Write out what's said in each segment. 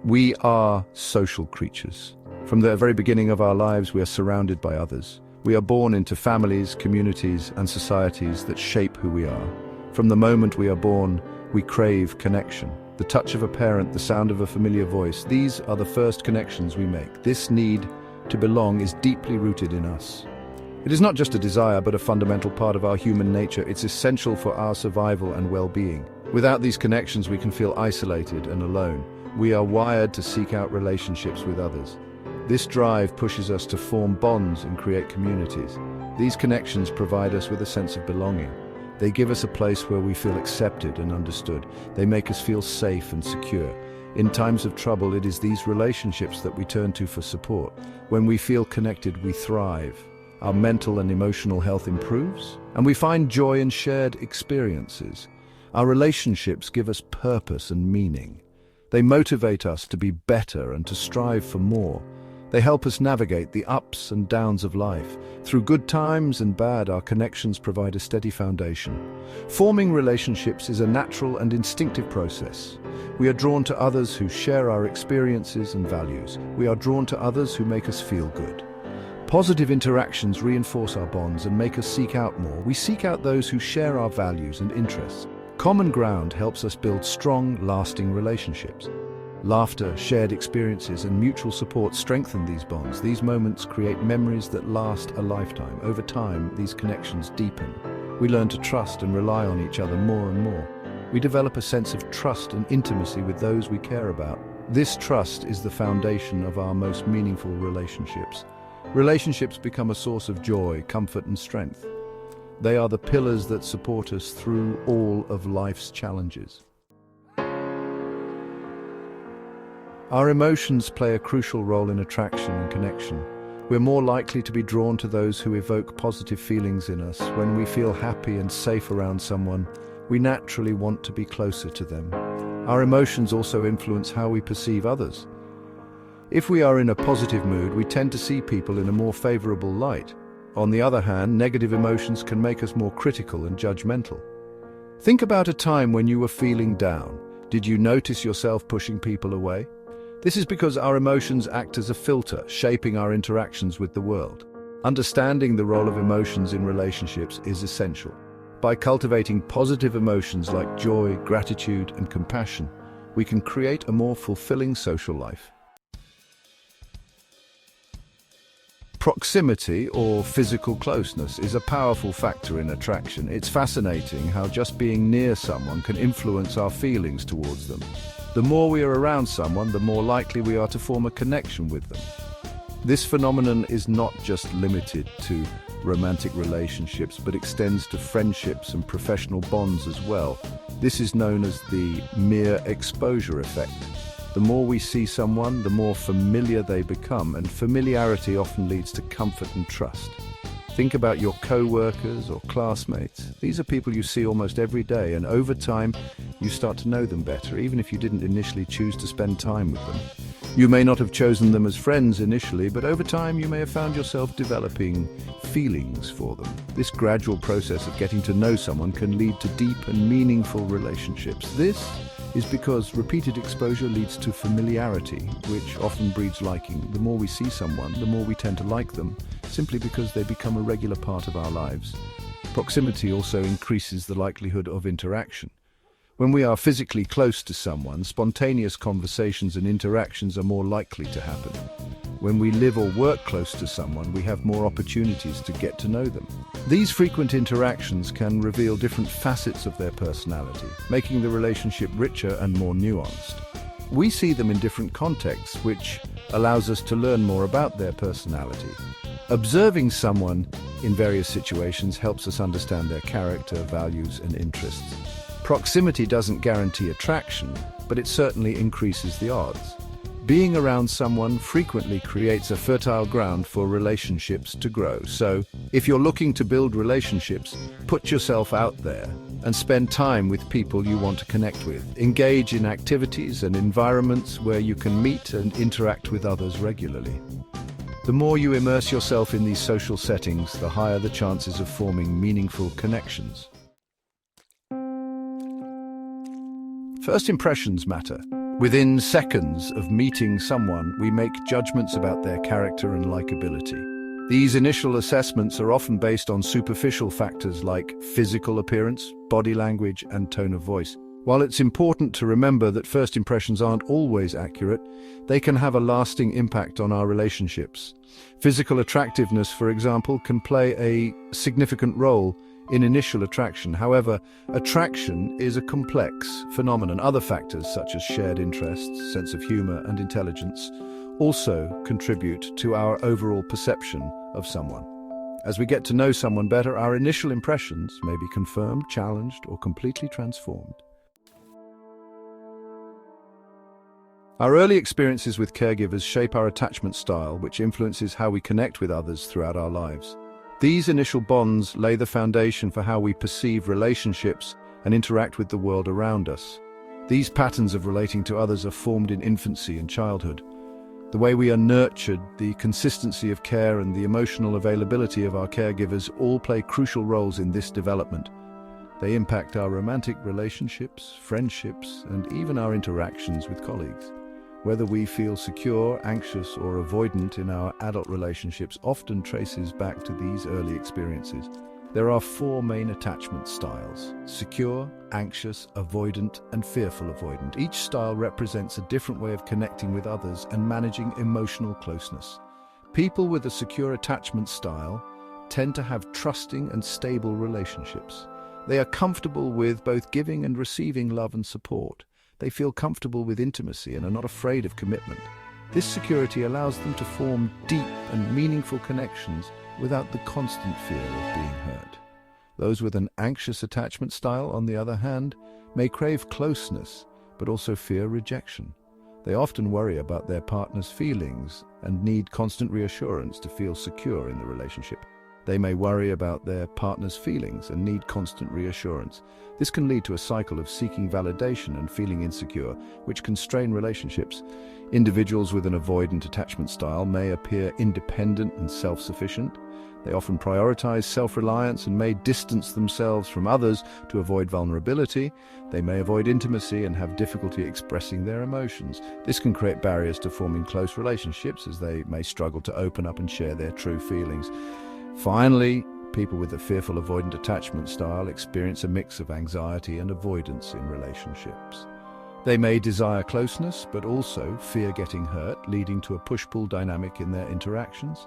We are social creatures. From the very beginning of our lives, we are surrounded by others. We are born into families, communities, and societies that shape who we are. From the moment we are born, we crave connection. The touch of a parent, the sound of a familiar voice, these are the first connections we make. This need to belong is deeply rooted in us. It is not just a desire, but a fundamental part of our human nature. It's essential for our survival and well-being. Without these connections, we can feel isolated and alone. We are wired to seek out relationships with others. This drive pushes us to form bonds and create communities. These connections provide us with a sense of belonging. They give us a place where we feel accepted and understood. They make us feel safe and secure. In times of trouble, it is these relationships that we turn to for support. When we feel connected, we thrive. Our mental and emotional health improves, and we find joy in shared experiences. Our relationships give us purpose and meaning. They motivate us to be better and to strive for more. They help us navigate the ups and downs of life. Through good times and bad, our connections provide a steady foundation. Forming relationships is a natural and instinctive process. We are drawn to others who share our experiences and values. We are drawn to others who make us feel good. Positive interactions reinforce our bonds and make us seek out more. We seek out those who share our values and interests. Common ground helps us build strong, lasting relationships. Laughter, shared experiences, and mutual support strengthen these bonds. These moments create memories that last a lifetime. Over time, these connections deepen. We learn to trust and rely on each other more and more. We develop a sense of trust and intimacy with those we care about. This trust is the foundation of our most meaningful relationships. Relationships become a source of joy, comfort, and strength. They are the pillars that support us through all of life's challenges. Our emotions play a crucial role in attraction and connection. We're more likely to be drawn to those who evoke positive feelings in us. When we feel happy and safe around someone, we naturally want to be closer to them. Our emotions also influence how we perceive others. If we are in a positive mood, we tend to see people in a more favorable light. On the other hand, negative emotions can make us more critical and judgmental. Think about a time when you were feeling down. Did you notice yourself pushing people away? This is because our emotions act as a filter, shaping our interactions with the world. Understanding the role of emotions in relationships is essential. By cultivating positive emotions like joy, gratitude, and compassion, we can create a more fulfilling social life. Proximity, or physical closeness, is a powerful factor in attraction. It's fascinating how just being near someone can influence our feelings towards them. The more we are around someone, the more likely we are to form a connection with them. This phenomenon is not just limited to romantic relationships, but extends to friendships and professional bonds as well. This is known as the mere exposure effect. The more we see someone, the more familiar they become, and familiarity often leads to comfort and trust. Think about your co-workers or classmates. These are people you see almost every day, and over time, you start to know them better, even if you didn't initially choose to spend time with them. You may not have chosen them as friends initially, but over time you may have found yourself developing feelings for them. This gradual process of getting to know someone can lead to deep and meaningful relationships. This is because repeated exposure leads to familiarity, which often breeds liking. The more we see someone, the more we tend to like them, simply because they become a regular part of our lives. Proximity also increases the likelihood of interaction. When we are physically close to someone, spontaneous conversations and interactions are more likely to happen. When we live or work close to someone, we have more opportunities to get to know them. These frequent interactions can reveal different facets of their personality, making the relationship richer and more nuanced. We see them in different contexts, which allows us to learn more about their personality. Observing someone in various situations helps us understand their character, values, and interests. Proximity doesn't guarantee attraction, but it certainly increases the odds. Being around someone frequently creates a fertile ground for relationships to grow. So, if you're looking to build relationships, put yourself out there and spend time with people you want to connect with. Engage in activities and environments where you can meet and interact with others regularly. The more you immerse yourself in these social settings, the higher the chances of forming meaningful connections. First impressions matter. Within seconds of meeting someone, we make judgments about their character and likability. These initial assessments are often based on superficial factors like physical appearance, body language, and tone of voice. While it's important to remember that first impressions aren't always accurate, they can have a lasting impact on our relationships. Physical attractiveness, for example, can play a significant role in initial attraction. However, attraction is a complex phenomenon. Other factors such as shared interests, sense of humor, and intelligence also contribute to our overall perception of someone. As we get to know someone better, our initial impressions may be confirmed, challenged, or completely transformed. Our early experiences with caregivers shape our attachment style, which influences how we connect with others throughout our lives. These initial bonds lay the foundation for how we perceive relationships and interact with the world around us. These patterns of relating to others are formed in infancy and childhood. The way we are nurtured, the consistency of care, and the emotional availability of our caregivers all play crucial roles in this development. They impact our romantic relationships, friendships, and even our interactions with colleagues. Whether we feel secure, anxious, or avoidant in our adult relationships often traces back to these early experiences. There are 4 main attachment styles: secure, anxious, avoidant, and fearful avoidant. Each style represents a different way of connecting with others and managing emotional closeness. People with a secure attachment style tend to have trusting and stable relationships. They are comfortable with both giving and receiving love and support. They feel comfortable with intimacy and are not afraid of commitment. This security allows them to form deep and meaningful connections without the constant fear of being hurt. Those with an anxious attachment style, on the other hand, may crave closeness, but also fear rejection. They often worry about their partner's feelings and need constant reassurance to feel secure in the relationship. They may worry about their partner's feelings and need constant reassurance. This can lead to a cycle of seeking validation and feeling insecure, which can strain relationships. Individuals with an avoidant attachment style may appear independent and self-sufficient. They often prioritize self-reliance and may distance themselves from others to avoid vulnerability. They may avoid intimacy and have difficulty expressing their emotions. This can create barriers to forming close relationships, as they may struggle to open up and share their true feelings. Finally, people with a fearful avoidant attachment style experience a mix of anxiety and avoidance in relationships. They may desire closeness, but also fear getting hurt, leading to a push-pull dynamic in their interactions.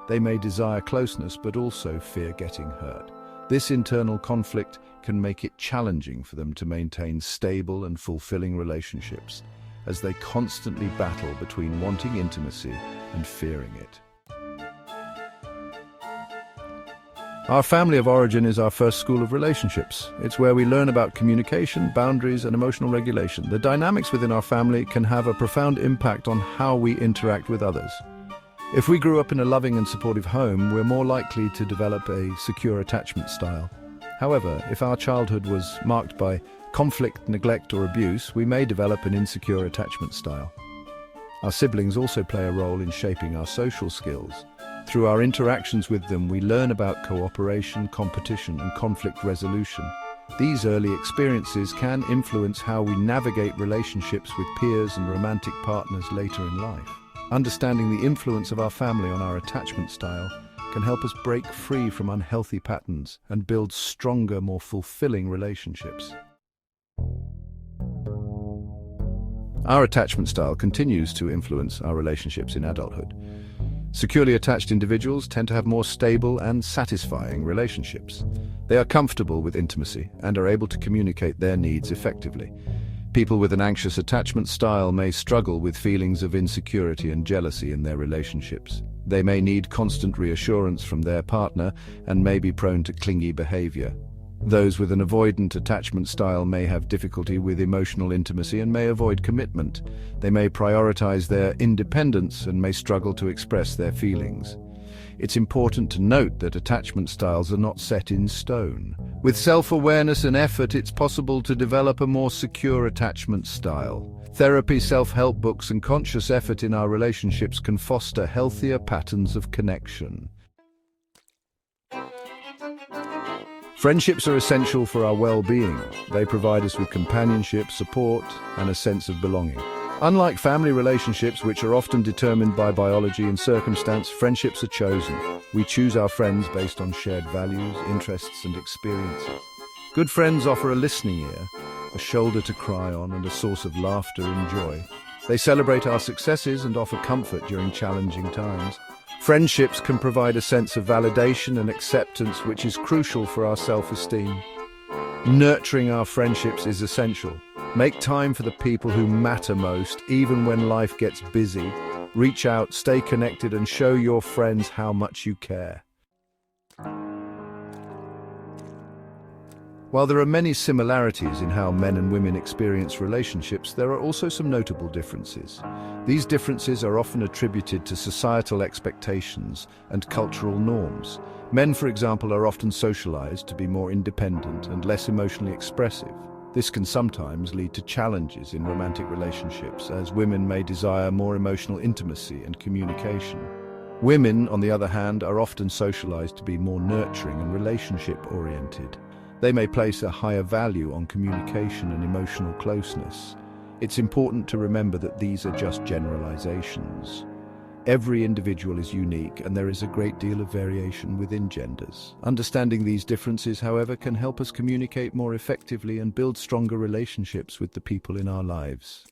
They may desire closeness, but also fear getting hurt. This internal conflict can make it challenging for them to maintain stable and fulfilling relationships, as they constantly battle between wanting intimacy and fearing it. Our family of origin is our first school of relationships. It's where we learn about communication, boundaries, and emotional regulation. The dynamics within our family can have a profound impact on how we interact with others. If we grew up in a loving and supportive home, we're more likely to develop a secure attachment style. However, if our childhood was marked by conflict, neglect, or abuse, we may develop an insecure attachment style. Our siblings also play a role in shaping our social skills. Through our interactions with them, we learn about cooperation, competition, and conflict resolution. These early experiences can influence how we navigate relationships with peers and romantic partners later in life. Understanding the influence of our family on our attachment style can help us break free from unhealthy patterns and build stronger, more fulfilling relationships. Our attachment style continues to influence our relationships in adulthood. Securely attached individuals tend to have more stable and satisfying relationships. They are comfortable with intimacy and are able to communicate their needs effectively. People with an anxious attachment style may struggle with feelings of insecurity and jealousy in their relationships. They may need constant reassurance from their partner and may be prone to clingy behavior. Those with an avoidant attachment style may have difficulty with emotional intimacy and may avoid commitment. They may prioritize their independence and may struggle to express their feelings. It's important to note that attachment styles are not set in stone. With self-awareness and effort, it's possible to develop a more secure attachment style. Therapy, self-help books, and conscious effort in our relationships can foster healthier patterns of connection. Friendships are essential for our well-being. They provide us with companionship, support, and a sense of belonging. Unlike family relationships, which are often determined by biology and circumstance, friendships are chosen. We choose our friends based on shared values, interests, and experiences. Good friends offer a listening ear, a shoulder to cry on, and a source of laughter and joy. They celebrate our successes and offer comfort during challenging times. Friendships can provide a sense of validation and acceptance, which is crucial for our self-esteem. Nurturing our friendships is essential. Make time for the people who matter most, even when life gets busy. Reach out, stay connected, and show your friends how much you care. While there are many similarities in how men and women experience relationships, there are also some notable differences. These differences are often attributed to societal expectations and cultural norms. Men, for example, are often socialized to be more independent and less emotionally expressive. This can sometimes lead to challenges in romantic relationships, as women may desire more emotional intimacy and communication. Women, on the other hand, are often socialized to be more nurturing and relationship-oriented. They may place a higher value on communication and emotional closeness. It's important to remember that these are just generalizations. Every individual is unique, and there is a great deal of variation within genders. Understanding these differences, however, can help us communicate more effectively and build stronger relationships with the people in our lives.